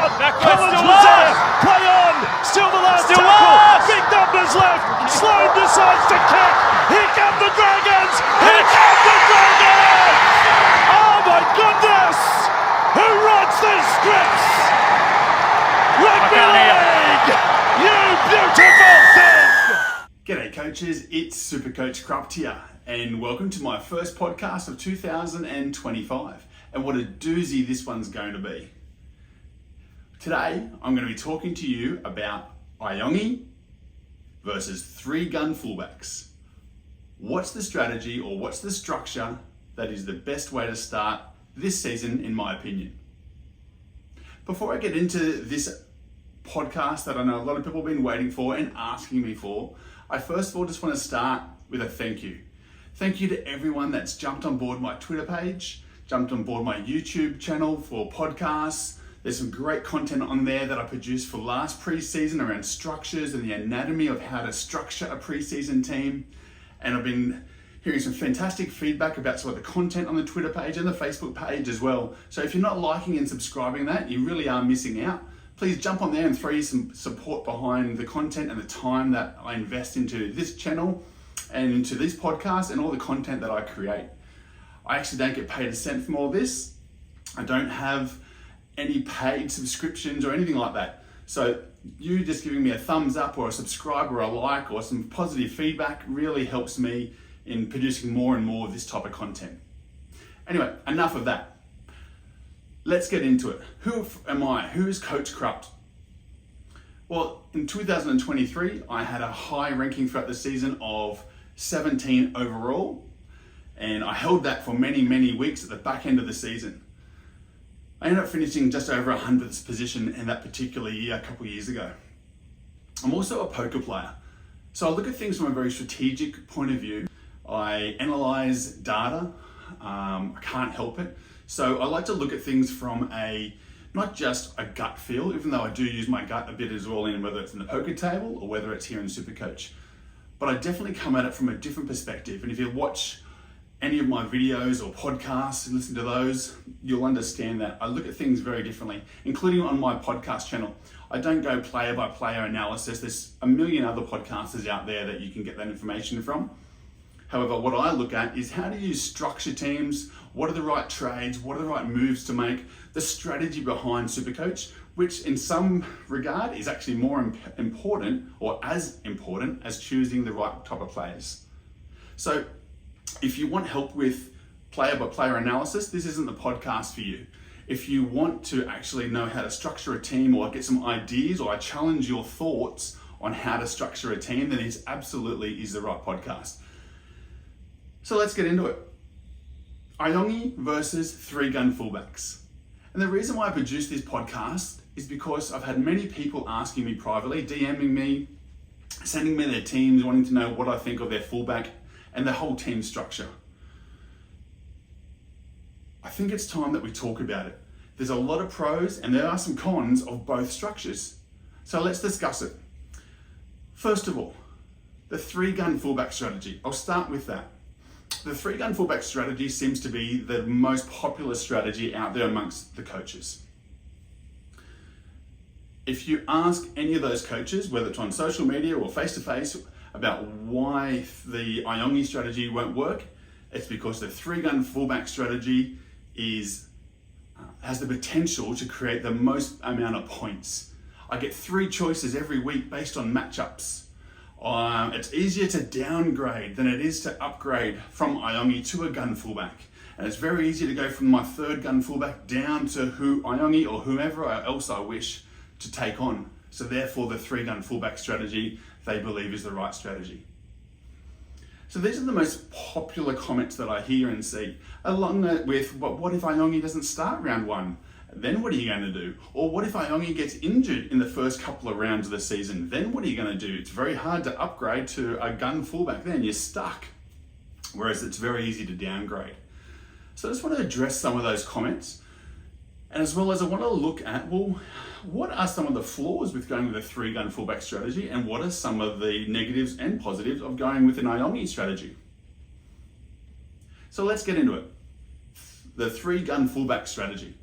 out. Collins was there. Play on. Still the last tackle. Big numbers left. Sloan decides to kick. Here come the Dragons. Here come the Dragons. Oh my goodness. Who writes these scripts? Rugby League. You beautiful thing. G'day coaches, it's SuperCoach Krupt here, and welcome to my first podcast of 2025. And what a doozy this one's going to be. Today, I'm going to be talking to you about Iongi versus 3 GUN Fullbacks. What's the strategy or what's the structure that is the best way to start this season, in my opinion? Before I get into this podcast that I know a lot of people have been waiting for and asking me for, I first of all just want to start with a thank you. Thank you to everyone that's jumped on board my Twitter page, jumped on board my YouTube channel for podcasts. There's some great content on there that I produced for last preseason around structures and the anatomy of how to structure a preseason team. And I've been hearing some fantastic feedback about some of the content on the Twitter page and the Facebook page as well. So if you're not liking and subscribing that, you really are missing out. Please jump on there and throw some support behind the content and the time that I invest into this channel and into this podcast and all the content that I create. I actually don't get paid a cent from all this. I don't have any paid subscriptions or anything like that. So you just giving me a thumbs up or a subscribe or a like or some positive feedback really helps me in producing more and more of this type of content. Anyway, enough of that. Let's get into it. Who am I? Who is Coach Krupt? Well, in 2023, I had a high ranking throughout the season of 17 overall, and I held that for many, many weeks at the back end of the season. I ended up finishing just over 100th position in that particular year a couple of years ago. I'm also a poker player, so I look at things from a very strategic point of view. I analyze data, I can't help it. So I like to look at things from not just a gut feel, even though I do use my gut a bit as well, in whether it's in the poker table or whether it's here in SuperCoach. But I definitely come at it from a different perspective. And if you watch any of my videos or podcasts and listen to those, you'll understand that I look at things very differently, including on my podcast channel. I don't go player by player analysis. There's a million other podcasters out there that you can get that information from. However, what I look at is how do you structure teams, what are the right trades, what are the right moves to make, the strategy behind SuperCoach, which in some regard is actually more important or as important as choosing the right type of players. So if you want help with player by player analysis, this isn't the podcast for you. If you want to actually know how to structure a team or get some ideas, or I challenge your thoughts on how to structure a team, then it absolutely is the right podcast. So let's get into it. Iongi versus 3 GUN Fullbacks. And the reason why I produced this podcast is because I've had many people asking me privately, DMing me, sending me their teams, wanting to know what I think of their fullback and the whole team structure. I think it's time that we talk about it. There's a lot of pros and there are some cons of both structures. So let's discuss it. First of all, the 3 GUN fullback strategy. I'll start with that. The 3 GUN fullback strategy seems to be the most popular strategy out there amongst the coaches. If you ask any of those coaches, whether it's on social media or face-to-face, about why the Iongi strategy won't work, it's because the 3 GUN fullback strategy has the potential to create the most amount of points. I get 3 choices every week based on matchups. It's easier to downgrade than it is to upgrade from Iongi to a GUN fullback. And it's very easy to go from my 3rd GUN fullback down to Iongi or whomever else I wish to take on. So therefore the 3 GUN fullback strategy they believe is the right strategy. So these are the most popular comments that I hear and see, along with, what if Iongi doesn't start round 1? Then what are you going to do? Or what if Iongi gets injured in the first couple of rounds of the season? Then what are you going to do? It's very hard to upgrade to a GUN fullback then, you're stuck. Whereas it's very easy to downgrade. So I just want to address some of those comments. And as well as I want to look at, well, what are some of the flaws with going with a 3 GUN fullback strategy, and what are some of the negatives and positives of going with an Iongi strategy? So let's get into it. The 3 GUN fullback strategy.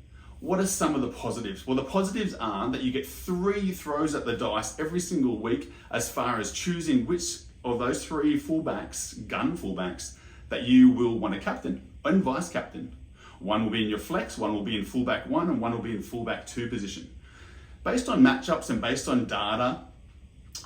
What are some of the positives? Well, the positives are that you get 3 throws at the dice every single week as far as choosing which of those 3 fullbacks, gun fullbacks, that you will want to captain and vice captain. One will be in your flex, one will be in fullback 1, and one will be in fullback 2 position. Based on matchups and based on data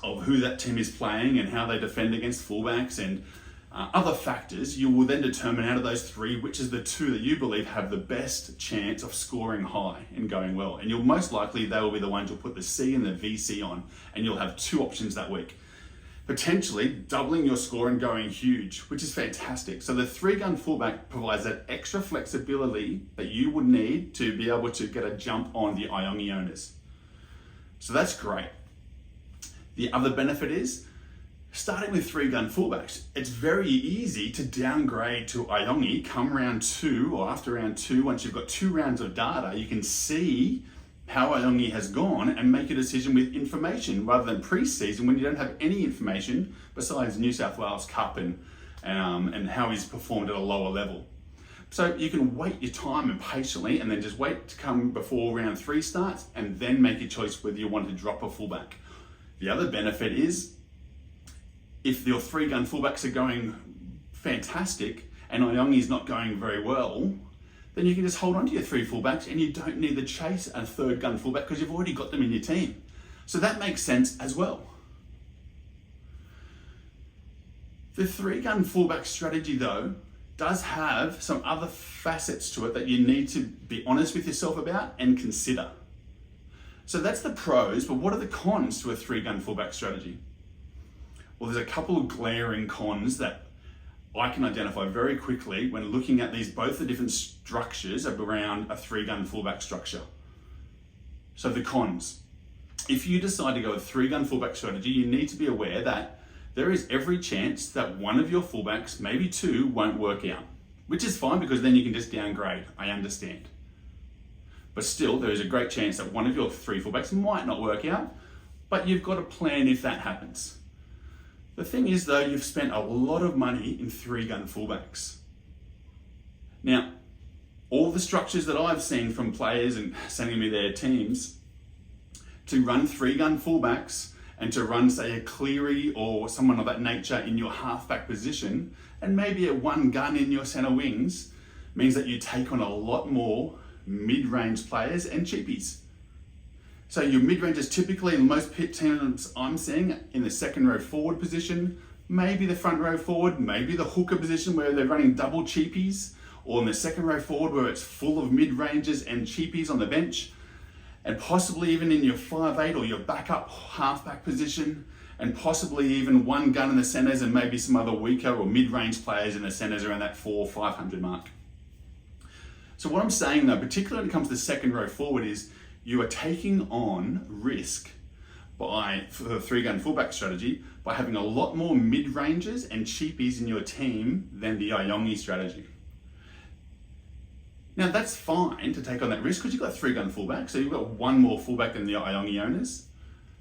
of who that team is playing and how they defend against fullbacks and other factors, you will then determine out of those 3 which is the 2 that you believe have the best chance of scoring high and going well. And you'll most likely, they will be the ones you'll put the C and the VC on, and you'll have 2 options that week. Potentially doubling your score and going huge, which is fantastic. So the 3-gun fullback provides that extra flexibility that you would need to be able to get a jump on the Iongi owners. So that's great. The other benefit is, starting with 3-gun fullbacks, it's very easy to downgrade to Iongi come round 2 or after round 2. Once you've got 2 rounds of data, you can see how Iongi has gone and make a decision with information rather than pre-season when you don't have any information besides New South Wales Cup and how he's performed at a lower level. So you can wait your time and patiently, and then just wait to come before round 3 starts and then make your choice whether you want to drop a fullback. The other benefit is, if your 3-gun fullbacks are going fantastic and Iongi's not going very well, then you can just hold on to your 3 fullbacks and you don't need to chase a 3rd-gun fullback because you've already got them in your team. So that makes sense as well. The 3-gun fullback strategy, though, does have some other facets to it that you need to be honest with yourself about and consider. So that's the pros, but what are the cons to a 3-gun fullback strategy? Well, there's a couple of glaring cons that I can identify very quickly when looking at both the different structures around a 3-gun fullback structure. So the cons. If you decide to go with 3-gun fullback strategy, you need to be aware that there is every chance that one of your fullbacks, maybe 2, won't work out, which is fine because then you can just downgrade. I understand. But still, there is a great chance that one of your 3 fullbacks might not work out, but you've got a plan if that happens. The thing is, though, you've spent a lot of money in 3-gun fullbacks. Now, all the structures that I've seen from players and sending me their teams to run 3-gun fullbacks and to run, say, a Cleary or someone of that nature in your halfback position and maybe a 1-gun in your centre wings means that you take on a lot more mid-range players and cheapies. So your mid-rangers typically, in most pit teams I'm seeing, in the 2nd row forward position, maybe the front row forward, maybe the hooker position where they're running double cheapies, or in the 2nd row forward where it's full of mid-rangers and cheapies on the bench, and possibly even in your 5'8" or your backup halfback position, and possibly even 1 gun in the centres and maybe some other weaker or mid-range players in the centres around that 400-500 mark. So what I'm saying, though, particularly when it comes to the 2nd row forward, is you are taking on risk for the 3-gun fullback strategy by having a lot more mid-rangers and cheapies in your team than the Iongi strategy. Now that's fine to take on that risk because you've got 3-gun fullback, so you've got 1 more fullback than the Iongi owners.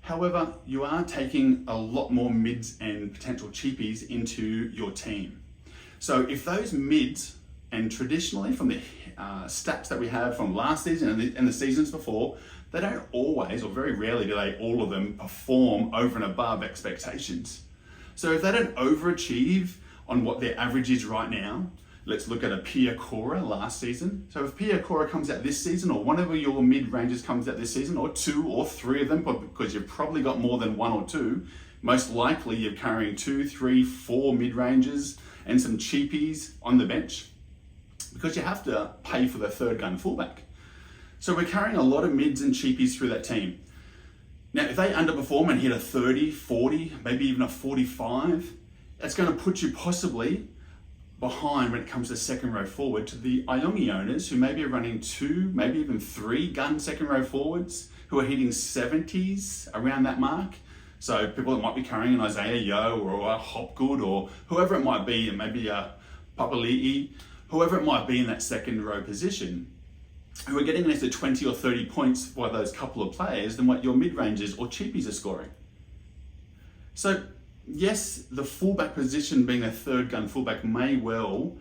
However, you are taking a lot more mids and potential cheapies into your team. So if those mids, and traditionally from the stats that we have from last season and the seasons before, they don't always, or very rarely do they, all of them perform over and above expectations. So if they don't overachieve on what their average is right now, let's look at a Pia Cora last season. So if Pia Cora comes out this season, or one of your mid-ranges comes out this season, or 2 or 3 of them, because you've probably got more than 1 or 2, most likely you're carrying 2, 3, 4 mid-ranges and some cheapies on the bench, because you have to pay for the 3rd-gun fullback. So we're carrying a lot of mids and cheapies through that team. Now, if they underperform and hit a 30, 40, maybe even a 45, that's going to put you possibly behind when it comes to 2nd row forward to the Iongi owners who maybe are running 2, maybe even 3 gun 2nd row forwards who are hitting 70s around that mark. So people that might be carrying an Isaiah Yeo or a Hopgood or whoever it might be, and maybe a Papali'i, whoever it might be in that 2nd row position, who are getting an extra 20 or 30 points by those couple of players than what your mid-rangers or cheapies are scoring. So yes, the fullback position being a 3rd-gun fullback may well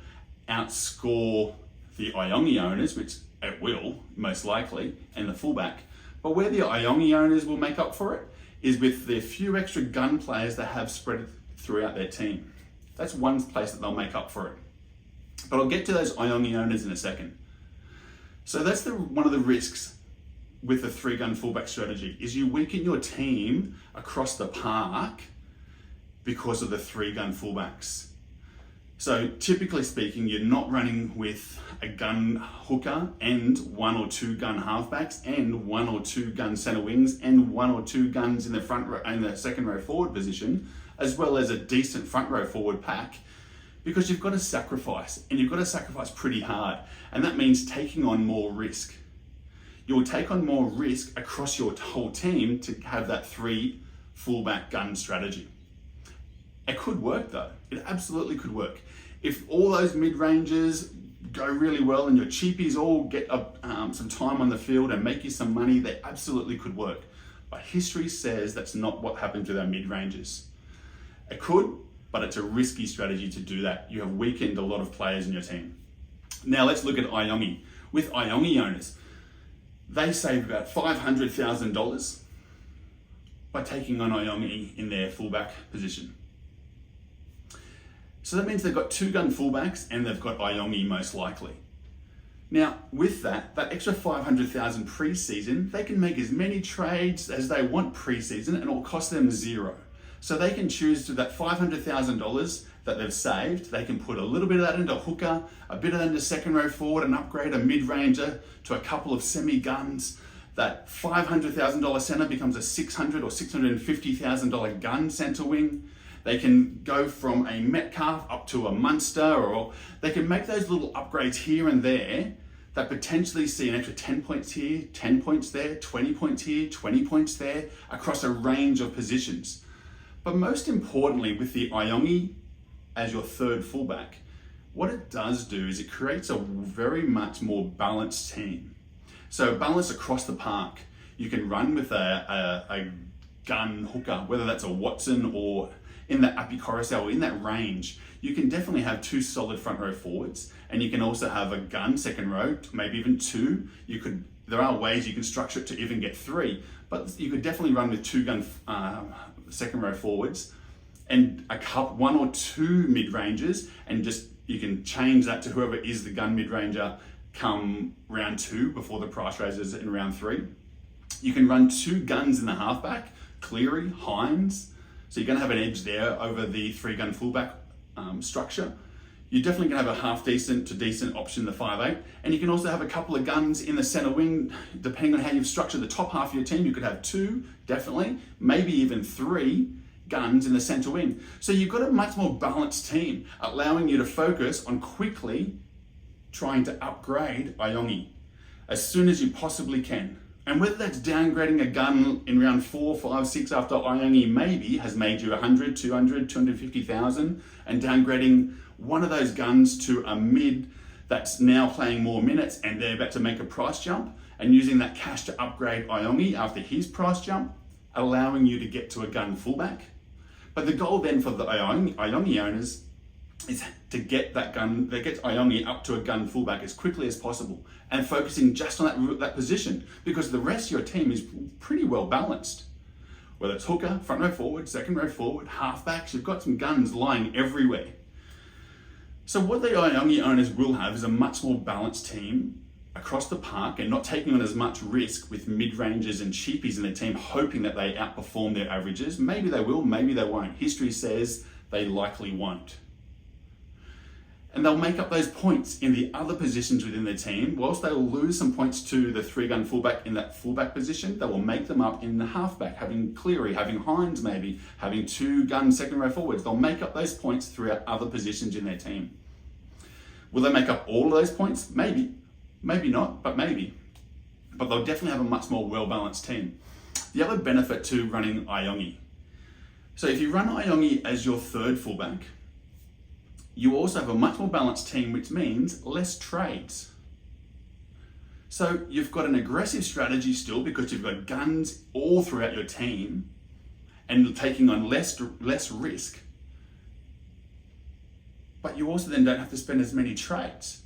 outscore the Iongi owners, which at will, most likely, and the fullback. But where the Iongi owners will make up for it is with the few extra gun players they have spread throughout their team. That's one place that they'll make up for it. But I'll get to those Iongi owners in a second. So that's one of the risks with the 3-gun fullback strategy, is you weaken your team across the park because of the 3-gun fullbacks. So typically speaking, you're not running with a gun hooker and 1 or 2 gun halfbacks and 1 or 2 gun centre wings and 1 or 2 guns in the front row, in the second row forward position, as well as a decent front row forward pack, because you've got to sacrifice, and you've got to sacrifice pretty hard. And that means taking on more risk. You'll take on more risk across your whole team to have that 3 fullback gun strategy. It could work though. It absolutely could work. If all those mid-ranges go really well and your cheapies all get some time on the field and make you some money, they absolutely could work. But history says that's not what happens with our mid-ranges. It could, but it's a risky strategy to do that. You have weakened a lot of players in your team. Now let's look at Iongi. With Iongi owners, they save about $500,000 by taking on Iongi in their fullback position. So that means they've got 2 gun fullbacks and they've got Iongi most likely. Now with that extra $500,000 pre-season, they can make as many trades as they want pre-season and it will cost them 0. So they can choose to that $500,000 that they've saved, they can put a little bit of that into hooker, a bit of that into second row forward and upgrade a mid-ranger to a couple of semi-guns. That $500,000 center becomes a $600,000 or $650,000 gun center wing. They can go from a Metcalf up to a Munster, or they can make those little upgrades here and there that potentially see an extra 10 points here, 10 points there, 20 points here, 20 points there, across a range of positions. But most importantly, with the Iongi as your 3rd fullback, what it does do is it creates a very much more balanced team. So balanced across the park. You can run with a gun hooker, whether that's a Watson or in that Api Coruscant or in that range. You can definitely have 2 solid front row forwards, and you can also have a gun second row, maybe even 2. There are ways you can structure it to even get 3, but you could definitely run with 2 gun second row forwards and 1 or 2 mid-rangers, and just you can change that to whoever is the gun mid-ranger come round 2 before the price raises in round 3. You can run 2 guns in the halfback, Cleary, Hines, so you're going to have an edge there over the 3-gun fullback structure. You're definitely going to have a half decent to decent option in the 5'8", and you can also have a couple of guns in the center wing. Depending on how you've structured the top half of your team, you could have 2, definitely, maybe even 3 guns in the center wing. So you've got a much more balanced team, allowing you to focus on quickly trying to upgrade Iongi as soon as you possibly can. And whether that's downgrading a gun in round 4, 5, 6 after Iongi maybe has made you 100, 200, 250,000, and downgrading one of those guns to a mid that's now playing more minutes and they're about to make a price jump, and using that cash to upgrade Iongi after his price jump, allowing you to get to a gun fullback. But the goal then for the Iongi owners is to get that Iongi up to a gun fullback as quickly as possible, and focusing just on that position, because the rest of your team is pretty well balanced. Whether it's hooker, front row forward, second row forward, halfbacks, you've got some guns lying everywhere. So what the Iongi owners will have is a much more balanced team across the park, and not taking on as much risk with mid-rangers and cheapies in the team, hoping that they outperform their averages. Maybe they will, maybe they won't. History says they likely won't. And they'll make up those points in the other positions within the team. Whilst they'll lose some points to the 3-gun fullback in that fullback position, they will make them up in the halfback, having Cleary, having Hines maybe, having 2-gun second row forwards. They'll make up those points throughout other positions in their team. Will they make up all of those points? Maybe. Maybe not, but maybe. But they'll definitely have a much more well-balanced team. The other benefit to running Iongi. So if you run Iongi as your 3rd fullback, you also have a much more balanced team, which means less trades. So you've got an aggressive strategy still, because you've got guns all throughout your team and taking on less risk. But you also then don't have to spend as many trades.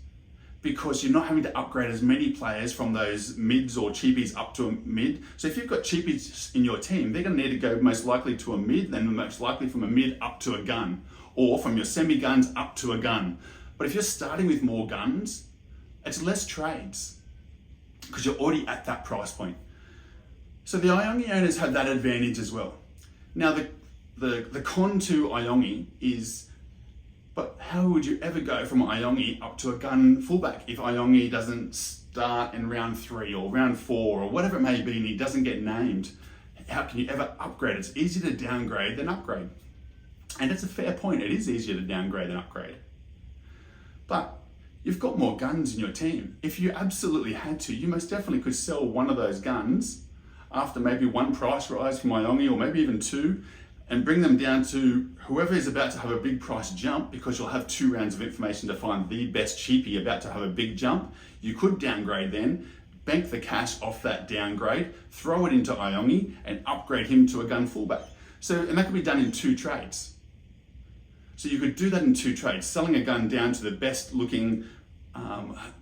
because you're not having to upgrade as many players from those mids or cheapies up to a mid. So if you've got cheapies in your team, they're going to need to go most likely to a mid, then most likely from a mid up to a gun, or from your semi-guns up to a gun. But if you're starting with more guns, it's less trades because you're already at that price point. So the Iongi owners have that advantage as well. Now the con to Iongi is, but how would you ever go from Iongi up to a gun fullback if Iongi doesn't start in round 3 or round 4 or whatever it may be and he doesn't get named? How can you ever upgrade? It's easier to downgrade than upgrade. And it's a fair point, it is easier to downgrade than upgrade. But you've got more guns in your team. If you absolutely had to, you most definitely could sell one of those guns after maybe one price rise from Iongi or maybe even 2, and bring them down to whoever is about to have a big price jump, because you'll have 2 rounds of information to find the best cheapie about to have a big jump. You could downgrade then, bank the cash off that downgrade, throw it into Iongi and upgrade him to a gun fullback. And that could be done in 2 trades. So you could do that in 2 trades, selling a gun down to the best looking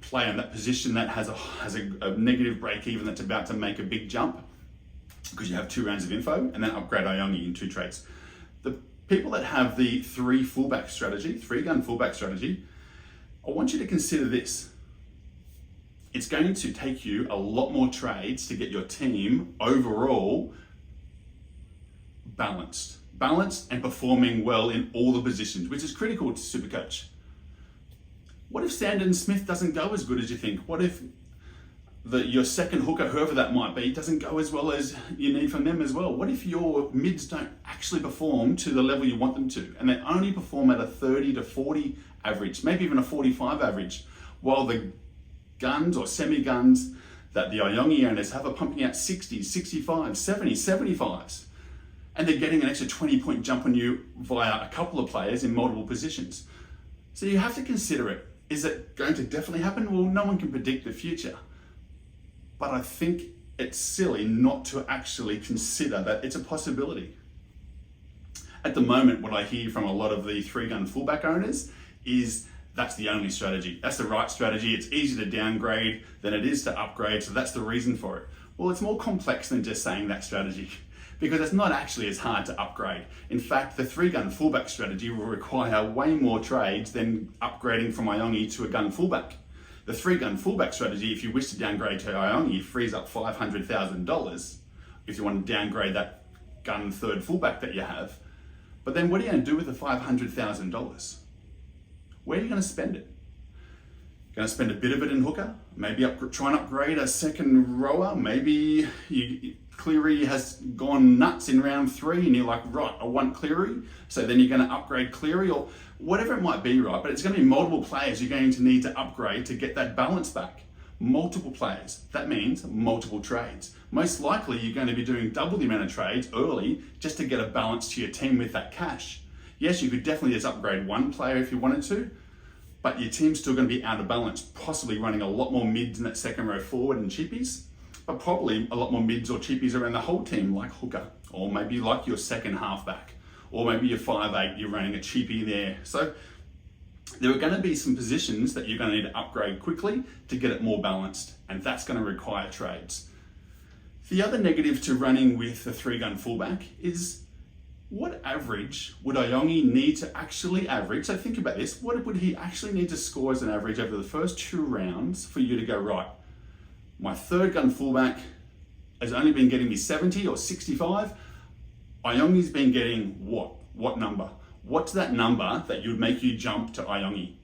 player in that position that has a negative break even that's about to make a big jump, because you have 2 rounds of info, and then upgrade Iongi in 2 trades. The people that have the 3 gun fullback strategy, I want you to consider this. It's going to take you a lot more trades to get your team overall balanced and performing well in all the positions, which is critical to SuperCoach. What if Sandon Smith doesn't go as good as you think? What if your second hooker, whoever that might be, doesn't go as well as you need from them as well? What if your mids don't actually perform to the level you want them to, and they only perform at a 30 to 40 average, maybe even a 45 average, while the guns or semi-guns that the Iongi owners have are pumping out 60s, 65s, 70s, 75s, and they're getting an extra 20-point jump on you via a couple of players in multiple positions? So you have to consider it. Is it going to definitely happen? Well, no one can predict the future. But I think it's silly not to actually consider that it's a possibility. At the moment, what I hear from a lot of the 3-gun fullback owners is that's the only strategy. That's the right strategy. It's easier to downgrade than it is to upgrade, so that's the reason for it. Well, it's more complex than just saying that strategy, because it's not actually as hard to upgrade. In fact, the 3-gun fullback strategy will require way more trades than upgrading from Iongi to a gun fullback. The 3-gun fullback strategy, if you wish to downgrade to Iongi, frees up $500,000 if you want to downgrade that gun third fullback that you have. But then what are you going to do with the $500,000? Where are you going to spend it? Going to spend a bit of it in hooker? Maybe try and upgrade a second rower? Maybe Cleary has gone nuts in round 3 and you're like, right, I want Cleary. So then you're going to upgrade Cleary, or whatever it might be, right? But it's going to be multiple players you're going to need to upgrade to get that balance back. Multiple players. That means multiple trades. Most likely you're going to be doing double the amount of trades early just to get a balance to your team with that cash. Yes, you could definitely just upgrade one player if you wanted to, but your team's still going to be out of balance, possibly running a lot more mids in that second row forward and cheapies, but probably a lot more mids or cheapies around the whole team, like hooker, or maybe like your second halfback, or maybe your 5'8", you're running a cheapie there. So there are going to be some positions that you're going to need to upgrade quickly to get it more balanced, and that's going to require trades. The other negative to running with the 3-gun fullback is, what average would Iongi need to actually average? So think about this. What would he actually need to score as an average over the first 2 rounds for you to go, right, my 3rd-gun fullback has only been getting me 70 or 65. Iongi's been getting what? What number? What's that number that would make you jump to Iongi?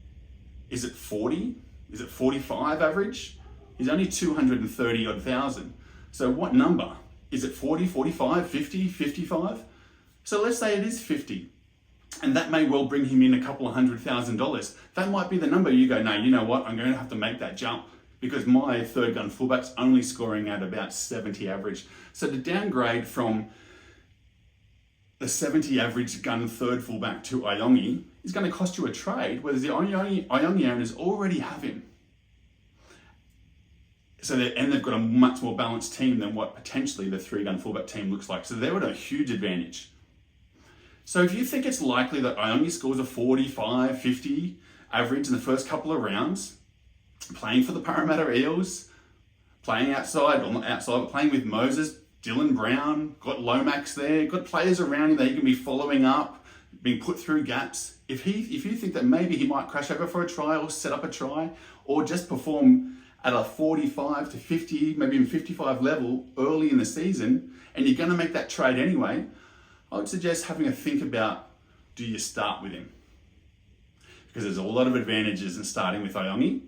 Is it 40? Is it 45 average? He's only 230 odd thousand. So what number? Is it 40, 45, 50, 55? So let's say it is 50, and that may well bring him in a couple of $100,000. That might be the number you go, no, you know what, I'm going to have to make that jump because my 3rd-gun fullback's only scoring at about 70 average. So to downgrade from the 70 average gun 3rd fullback to Iongi is going to cost you a trade, whereas the Iongi owners already have him. And they've got a much more balanced team than what potentially the 3-gun fullback team looks like. So they're at a huge advantage. So if you think it's likely that Iongi scores a 45, 50 average in the first couple of rounds, playing for the Parramatta Eels, playing outside, or not outside, but playing with Moses, Dylan Brown, got Lomax there, got players around him that he can be following up, being put through gaps. If you think that maybe he might crash over for a try or set up a try, or just perform at a 45 to 50, maybe even 55 level early in the season, and you're going to make that trade anyway, I would suggest having a think about, do you start with him? Because there's a lot of advantages in starting with Iongi.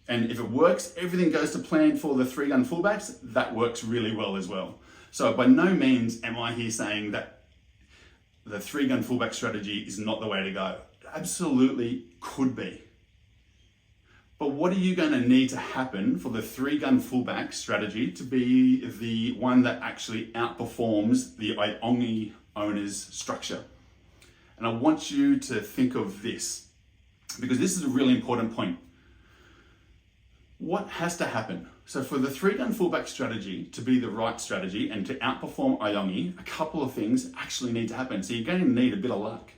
And if it works, everything goes to plan for the 3-gun fullbacks, that works really well as well. So by no means am I here saying that the 3-gun fullback strategy is not the way to go. It absolutely could be. But what are you going to need to happen for the 3-gun fullback strategy to be the one that actually outperforms the Iongi owner's structure? And I want you to think of this, because this is a really important point. What has to happen? So for the 3-gun fullback strategy to be the right strategy and to outperform Iongi, a couple of things actually need to happen. So you're going to need a bit of luck.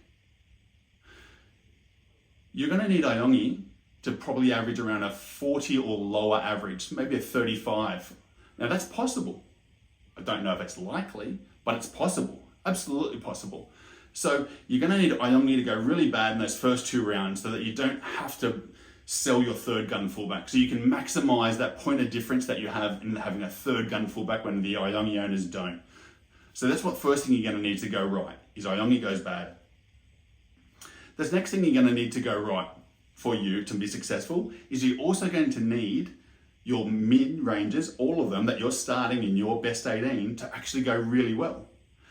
You're going to need Iongi to probably average around a 40 or lower average, maybe a 35. Now that's possible. I don't know if it's likely, but it's possible, absolutely possible. So you're going to need Iongi to go really bad in those first 2 rounds so that you don't have to sell your 3rd-gun fullback. So you can maximize that point of difference that you have in having a 3rd-gun fullback when the Iongi owners don't. So that's what first thing you're going to need to go right, is Iongi goes bad. The next thing you're going to need to go right for you to be successful is you're also going to need your mid-ranges, all of them that you're starting in your best 18, to actually go really well.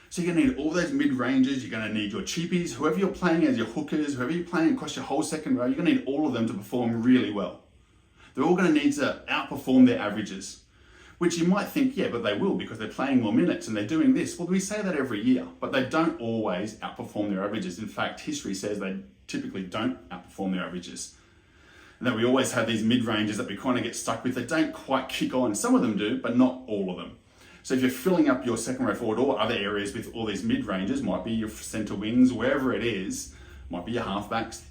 So you're going to need all those mid-ranges, you're going to need your cheapies, whoever you're playing as your hookers, whoever you're playing across your whole second row, you're going to need all of them to perform really well. They're all going to need to outperform their averages, which you might think, yeah, but they will because they're playing more minutes and they're doing this. Well, we say that every year, but they don't always outperform their averages. In fact, history says they typically don't outperform their averages. And that we always have these mid-ranges that we kind of get stuck with. They don't quite kick on. Some of them do, but not all of them. So if you're filling up your second row forward or other areas with all these mid-ranges, might be your centre wings, wherever it is, might be your halfbacks,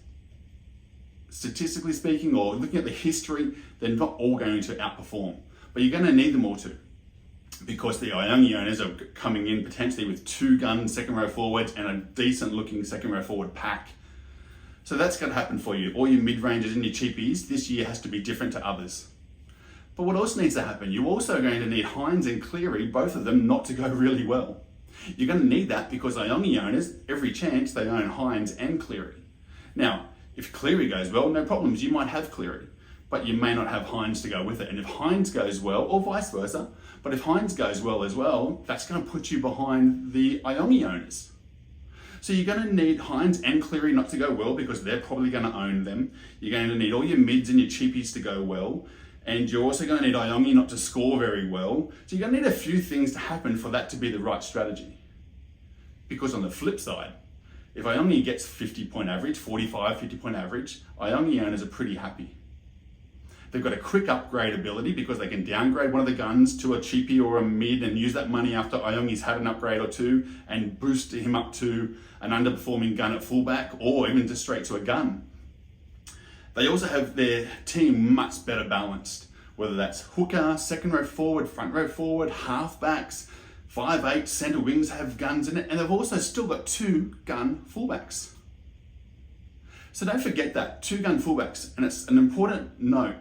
statistically speaking, or looking at the history, they're not all going to outperform. But you're going to need them all to, because the Iongi owners are coming in potentially with 2-gun second row forwards and a decent looking second row forward pack. So that's going to happen for you. All your mid-ranges and your cheapies this year has to be different to others. But what else needs to happen? You're also going to need Hines and Cleary, both of them, not to go really well. You're going to need that because Iongi owners, every chance they own Hines and Cleary. Now, if Cleary goes well, no problems, you might have Cleary, but you may not have Hines to go with it. And if Hines goes well, or vice versa, but if Hines goes well as well, that's going to put you behind the Iongi owners. So you're going to need Hines and Cleary not to go well because they're probably going to own them. You're going to need all your mids and your cheapies to go well. And you're also going to need Iongi not to score very well. So you're going to need a few things to happen for that to be the right strategy. Because on the flip side, if Iongi gets 50-point average, 45, 50-point average, Iongi owners are pretty happy. They've got a quick upgrade ability because they can downgrade one of the guns to a cheapie or a mid and use that money after Iongi's had an upgrade or two and boost him up to an underperforming gun at fullback or even just straight to a gun. They also have their team much better balanced, whether that's hooker, second row forward, front row forward, halfbacks, 5'8", centre wings have guns in it, and they've also still got 2-gun fullbacks. So don't forget that, 2-gun fullbacks, and it's an important note,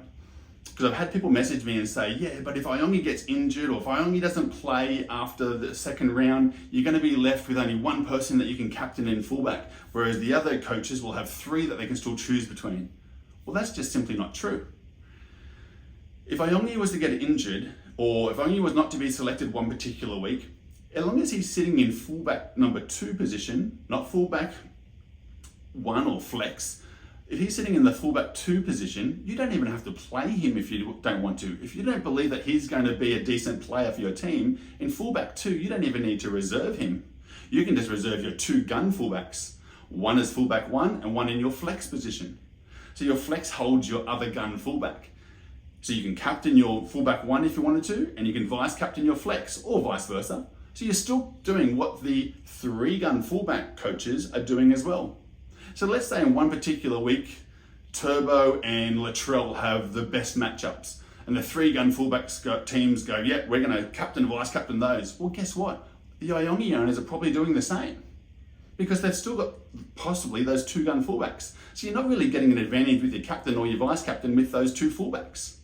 because I've had people message me and say, yeah, but if Iongi gets injured or if Iongi doesn't play after the second round, you're going to be left with only one person that you can captain in fullback, whereas the other coaches will have 3 that they can still choose between. Well, that's just simply not true. If Iongi was to get injured, or if Iongi was not to be selected one particular week, as long as he's sitting in fullback number 2 position, not fullback 1 or flex, if he's sitting in the fullback 2 position, you don't even have to play him if you don't want to. If you don't believe that he's going to be a decent player for your team, in fullback 2, you don't even need to reserve him. You can just reserve your 2-gun fullbacks. One is fullback 1 and one in your flex position. So your flex holds your other gun fullback. So you can captain your fullback 1 if you wanted to, and you can vice captain your flex, or vice versa. So you're still doing what the 3-gun fullback coaches are doing as well. So let's say in one particular week, Turbo and Latrell have the best matchups. And the 3 GUN Fullbacks teams go, yeah, we're going to captain, vice captain those. Well, guess what? The Iongi owners are probably doing the same, because they've still got possibly those 2 GUN Fullbacks. So you're not really getting an advantage with your captain or your vice captain with those 2 fullbacks.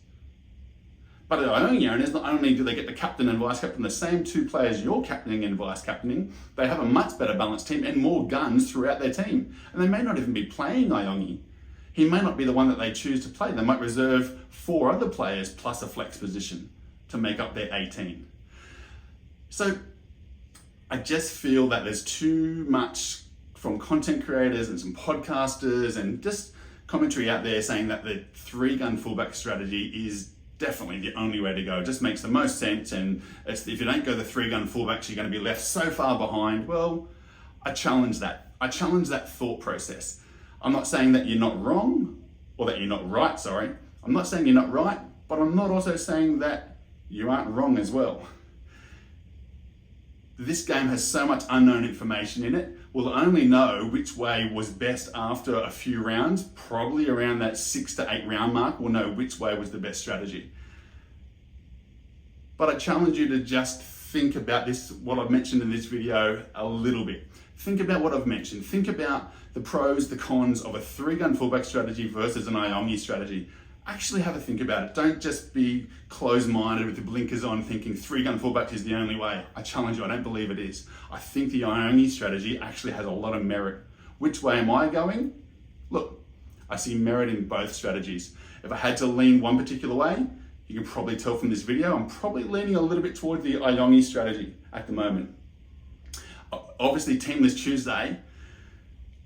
But the Iongi owners, not only do they get the captain and vice captain, the same 2 players you're captaining and vice captaining, they have a much better balanced team and more guns throughout their team. And they may not even be playing Iongi. He may not be the one that they choose to play. They might reserve 4 other players plus a flex position to make up their 18. So I just feel that there's too much from content creators and some podcasters and just commentary out there saying that the 3 GUN fullback strategy is definitely the only way to go. It just makes the most sense, and if you don't go the 3 GUN fullbacks, you're going to be left so far behind. Well, I challenge that. I challenge that thought process. I'm not saying that you're not wrong, or that you're not right, sorry. I'm not saying you're not right, but I'm not also saying that you aren't wrong as well. This game has so much unknown information in it. We'll only know which way was best after a few rounds, probably around that 6 to 8 round mark. We'll know which way was the best strategy. But I challenge you to just think about this, what I've mentioned in this video, a little bit. Think about what I've mentioned. Think about the pros, the cons of a 3 GUN fullback strategy versus an Iongi strategy. Actually have a think about it. Don't just be closed-minded with the blinkers on thinking 3 GUN fullback is the only way. I challenge you, I don't believe it is. I think the Iongi strategy actually has a lot of merit. Which way am I going? Look, I see merit in both strategies. If I had to lean one particular way, you can probably tell from this video, I'm probably leaning a little bit toward the Iongi strategy at the moment. Obviously, Teamless Tuesday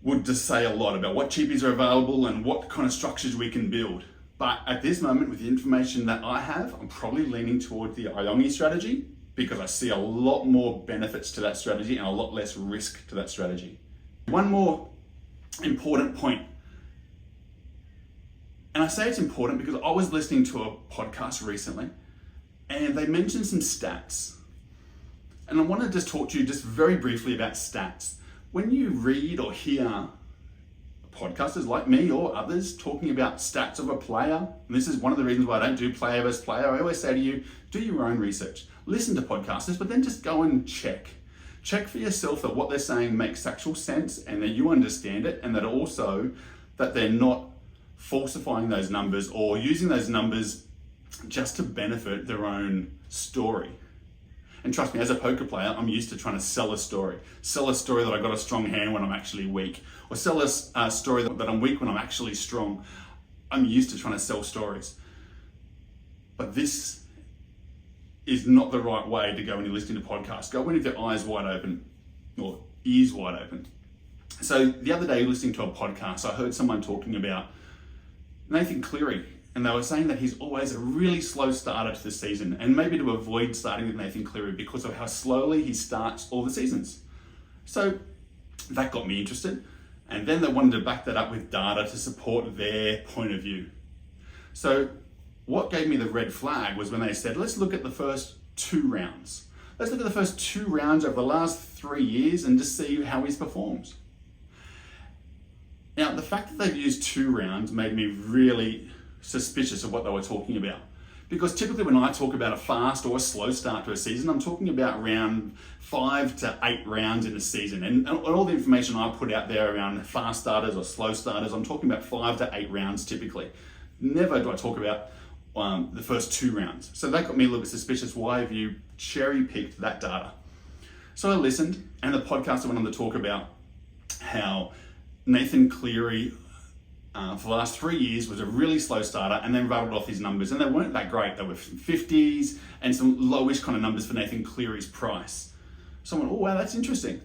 would just say a lot about what cheapies are available and what kind of structures we can build. But at this moment, with the information that I have, I'm probably leaning toward the Iongi strategy because I see a lot more benefits to that strategy and a lot less risk to that strategy. One more important point, and I say it's important because I was listening to a podcast recently and they mentioned some stats. And I want to just talk to you just very briefly about stats. When you read or hear podcasters like me or others talking about stats of a player, and this is one of the reasons why I don't do player versus player, I always say to you, do your own research. Listen to podcasters, but then just go and check. Check for yourself that what they're saying makes actual sense and that you understand it, and that also that they're not falsifying those numbers or using those numbers just to benefit their own story. And trust me, as a poker player, I'm used to trying to sell a story. Sell a story that I got a strong hand when I'm actually weak. Or sell a story that I'm weak when I'm actually strong. I'm used to trying to sell stories. But this is not the right way to go when you're listening to podcasts. Go in with your eyes wide open, or ears wide open. So the other day, listening to a podcast, I heard someone talking about Nathan Cleary. And they were saying that he's always a really slow starter to the season, and maybe to avoid starting with Nathan Cleary because of how slowly he starts all the seasons. So that got me interested. And then they wanted to back that up with data to support their point of view. So what gave me the red flag was when they said, let's look at the first 2 rounds. Let's look at the first 2 rounds over the last 3 years and just see how he's performed. Now, the fact that they've used 2 rounds made me really suspicious of what they were talking about. Because typically when I talk about a fast or a slow start to a season, I'm talking about around 5 to 8 rounds in a season. And all the information I put out there around fast starters or slow starters, I'm talking about 5 to 8 rounds typically. Never do I talk about the first 2 rounds. So that got me a little bit suspicious. Why have you cherry-picked that data? So I listened, and the podcaster went on to talk about how Nathan Cleary for the last 3 years was a really slow starter, and then rattled off his numbers, and they weren't that great. They were 50s and some lowish kind of numbers for Nathan Cleary's price. So I went, oh wow, that's interesting.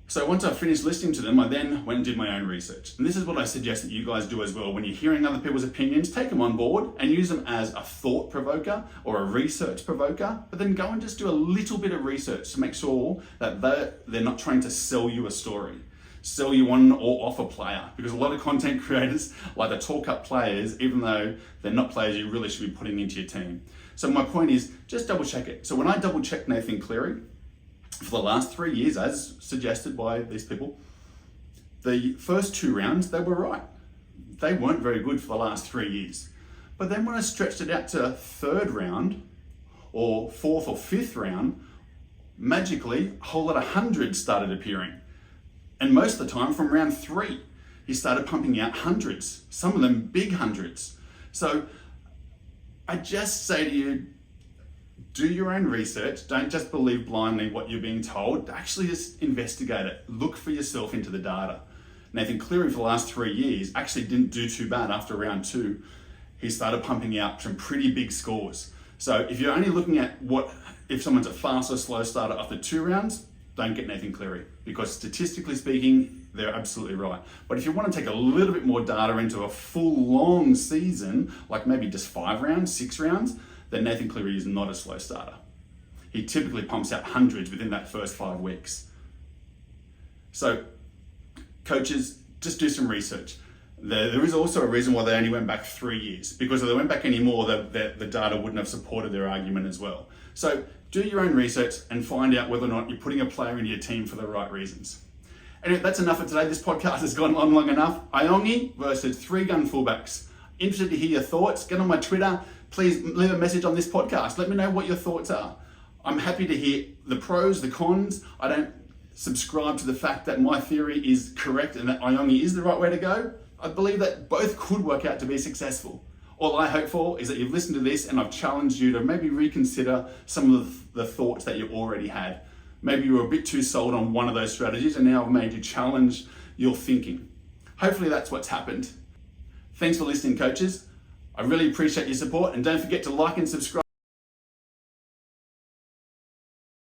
So once I finished listening to them, I then went and did my own research. And this is what I suggest that you guys do as well. When you're hearing other people's opinions, take them on board and use them as a thought provoker or a research provoker, but then go and just do a little bit of research to make sure that they're not trying to sell you a story, sell you on or off a player, because a lot of content creators like to talk up players even though they're not players you really should be putting into your team. So my point is, just double check it. So when I double checked Nathan Cleary for the last 3 years, as suggested by these people, the first 2 rounds, they were right. they weren't very good for the last 3 years. But then when I stretched it out to third round, or fourth or fifth round, magically a whole lot of hundreds started appearing. And most of the time from round 3, he started pumping out hundreds, some of them big hundreds. So I just say to you, do your own research. Don't just believe blindly what you're being told. Actually just investigate it. Look for yourself into the data. Nathan Cleary for the last 3 years actually didn't do too bad after round 2. He started pumping out some pretty big scores. So if you're only looking at if someone's a fast or slow starter after 2 rounds, don't get Nathan Cleary, because statistically speaking, they're absolutely right. But if you want to take a little bit more data into a full long season, like maybe just 5 rounds, 6 rounds, then Nathan Cleary is not a slow starter. He typically pumps out hundreds within that first 5 weeks. So coaches, just do some research. There is also a reason why they only went back 3 years, because if they went back any more, the data wouldn't have supported their argument as well. So do your own research and find out whether or not you're putting a player into your team for the right reasons. Anyway, that's enough for today. This podcast has gone on long enough. Iongi versus 3 GUN Fullbacks. Interested to hear your thoughts? Get on my Twitter. Please leave a message on this podcast. Let me know what your thoughts are. I'm happy to hear the pros, the cons. I don't subscribe to the fact that my theory is correct and that Iongi is the right way to go. I believe that both could work out to be successful. All I hope for is that you've listened to this and I've challenged you to maybe reconsider some of the thoughts that you already had. Maybe you were a bit too sold on one of those strategies and now I've made you challenge your thinking. Hopefully that's what's happened. Thanks for listening, coaches. I really appreciate your support, and don't forget to like and subscribe.